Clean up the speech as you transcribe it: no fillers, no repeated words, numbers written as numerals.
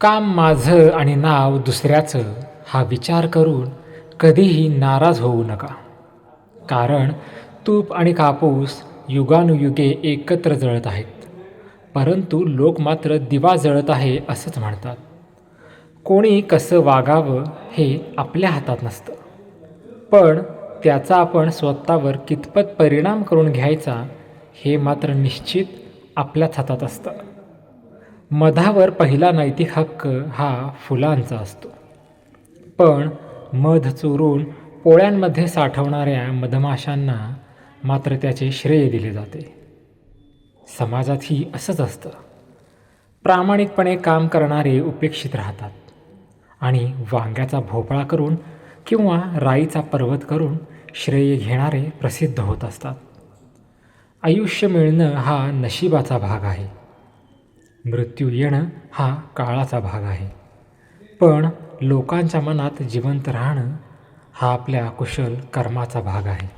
काम माझं आणि नाव दुसऱ्याचं हा विचार करून कधीही नाराज होऊ नका. कारण तूप आणि कापूस युगानुयुगे एकत्र जळत आहेत, परंतु लोक मात्र दिवा जळत आहे असंच म्हणतात. कोणी कसं वागावं हे आपल्या हातात नसतं, पण त्याचा आपण स्वतःवर कितपत परिणाम करून घ्यायचा हे मात्र निश्चित आपल्याच हातात असतं. मधावर पहिला नैतिक हक्क हा फुलांचा असतो, पण मध चोरून पोळ्यांमध्ये साठवणाऱ्या मधमाशांना मात्र त्याचे श्रेय दिले जाते. समाजातही असंच असतं. प्रामाणिकपणे काम करणारे उपेक्षित राहतात आणि वांग्याचा भोपळा करून किंवा राईचा पर्वत करून श्रेय घेणारे प्रसिद्ध होत असतात. आयुष्य मिळणं हा नशिबाचा भाग आहे, मृत्यू येणं हा काळाचा भाग आहे, पण लोकांच्या मनात जिवंत राहणं हा आपल्या कुशल कर्माचा भाग आहे.